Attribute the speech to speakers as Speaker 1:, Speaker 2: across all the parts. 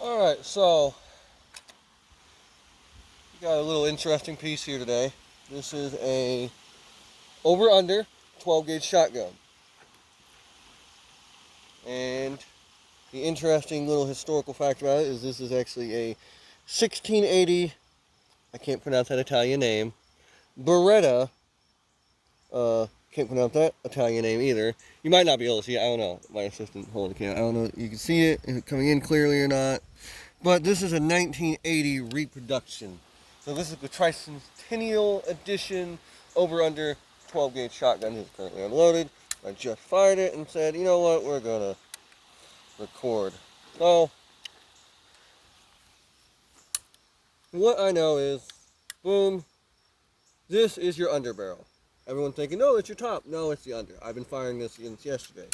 Speaker 1: Alright, so we got a little interesting piece here today. This is a over-under 12 gauge shotgun. And the interesting little historical fact about it is this is actually a 1680, I can't pronounce that Italian name, Beretta. Can't pronounce that Italian name either. You might not be able to see it. I don't know. My assistant holding the camera. I don't know if you can see it, if it's coming in clearly or not. But this is a 1980 reproduction. So this is the Tricentennial edition over-under 12 gauge shotgun. It's currently unloaded. I just fired it and said, you know what, we're going to record. So, what I know is, boom, this is your underbarrel. Everyone thinking, no, it's your top. No, it's the under. I've been firing this since yesterday.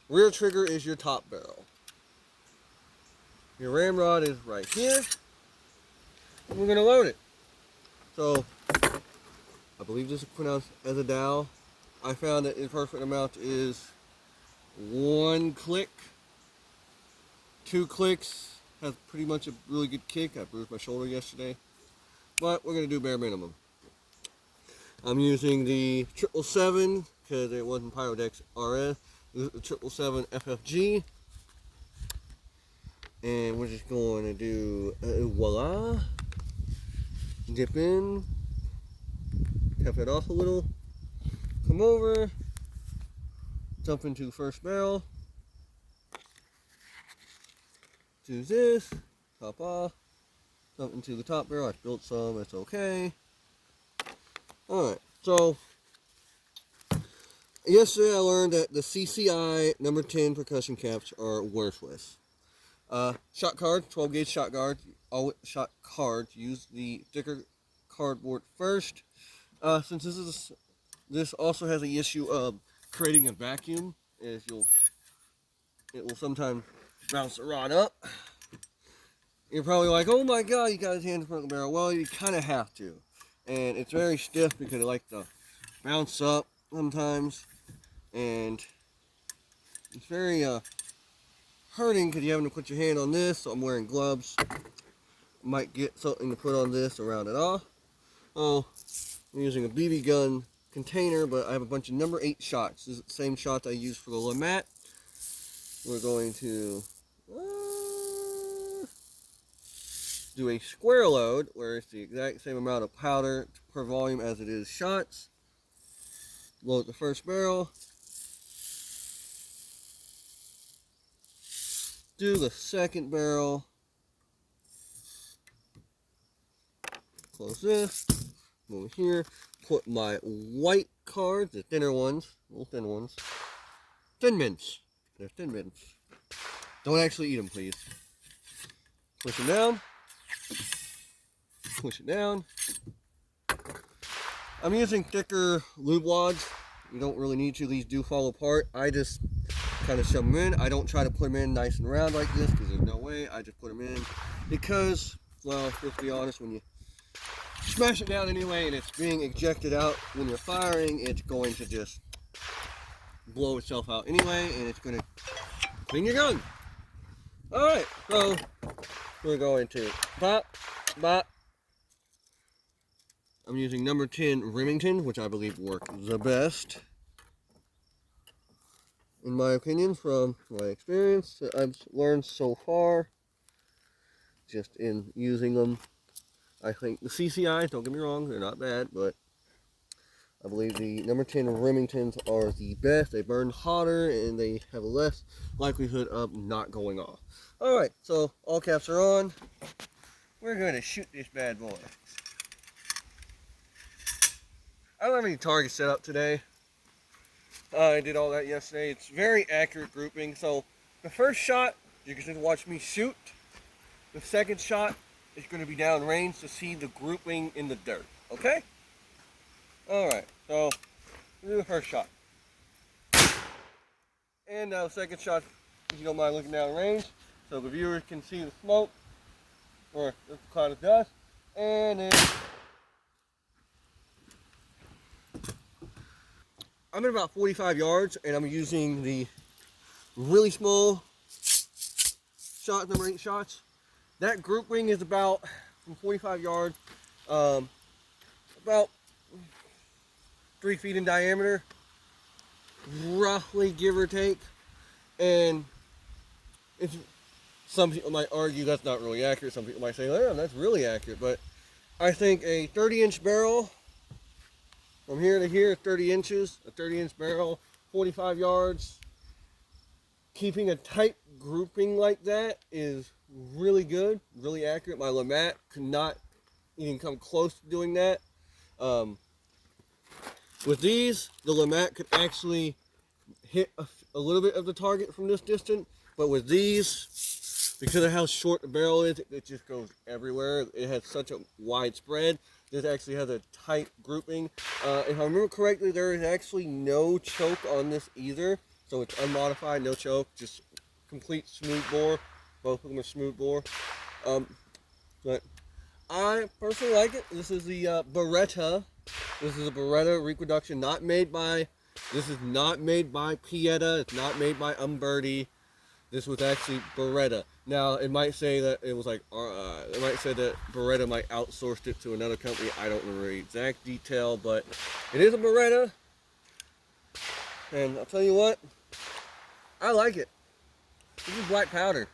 Speaker 1: Rear trigger is your top barrel. Your ramrod is right here. And we're going to load it. So, I believe this is pronounced as a dowel. I found that the perfect amount is 1 click. 2 clicks has pretty much a really good kick. I bruised my shoulder yesterday. But we're going to do bare minimum. I'm using the 777 because it wasn't Pyrodex RS. This is the 777 FFG. And we're just going to do voila. Dip in. Tap it off a little. Come over. Jump into the first barrel. Do this. Top off. Jump into the top barrel. I built some. It's okay. Alright, so yesterday I learned that the CCI number 10 percussion caps are worthless. Shot card, 12 gauge shot cards, use the thicker cardboard first. Since this also has the issue of creating a vacuum, it will sometimes bounce the rod up. You're probably like, oh my god, you got his hand in front of the barrel. Well, you kind of have to. And it's very stiff because it likes to bounce up sometimes. And it's very hurting because you're having to put your hand on this. So I'm wearing gloves. Might get something to put on this to round it off. Oh, I'm using a BB gun container, but I have a bunch of number 8 shots. This is the same shot I used for the Lamat. We're going to do a square load where it's the exact same amount of powder per volume as it is shots. Load the first barrel. Do the second barrel. Close this. Move here. Put my white cards, the thinner ones, little thin ones. Thin mints. They're thin mints. Don't actually eat them, please. Push them down. Push it down. I'm using thicker lube wads. You don't really need to. These do fall apart. I just kind of shove them in. I don't try to put them in nice and round like this because there's no way. I just put them in because, well, let's be honest, when you smash it down anyway and it's being ejected out when you're firing, it's going to just blow itself out anyway, and it's going to clean your gun. Alright, so we're going to pop, pop. I'm using number 10 Remington, which I believe work the best. In my opinion, from my experience that I've learned so far, just in using them. I think the CCIs, don't get me wrong, they're not bad, but I believe the number 10 Remingtons are the best. They burn hotter and they have a less likelihood of not going off. Alright, so all caps are on. We're going to shoot this bad boy. I don't have any targets set up today. I did all that yesterday. It's very accurate grouping. So the first shot, you can just watch me shoot. The second shot is going to be downrange to see the grouping in the dirt. Okay? Alright, so we'll do the first shot. And now the second shot, if you don't mind looking downrange, so the viewers can see the smoke, or the cloud of dust. And then I'm at about 45 yards, and I'm using the really small shot, number 8 shots. That grouping is about, from 45 yards, about 3 feet in diameter, roughly, give or take. And it's, some people might argue that's not really accurate. Some people might say, oh, that's really accurate. But I think a 30-inch barrel, from here to here, 30 inches, a 30-inch barrel, 45 yards, keeping a tight grouping like that is really good, really accurate. My Lamat could not even come close to doing that. With these, the Lamat could actually hit a little bit of the target from this distance, but with these, because of how short the barrel is, it just goes everywhere. It has such a wide spread. This actually has a tight grouping. If I remember correctly, there is actually no choke on this either. So it's unmodified, no choke, just complete smooth bore. Both of them are smooth bore. But I personally like it. This is the Beretta. This is a Beretta reproduction, this is not made by Pieta. It's not made by Umberti. This was actually Beretta. Now, it might say that it was like, it might say that Beretta might outsourced it to another company. I don't remember the exact detail, but it is a Beretta. And I'll tell you what, I like it. This is black powder.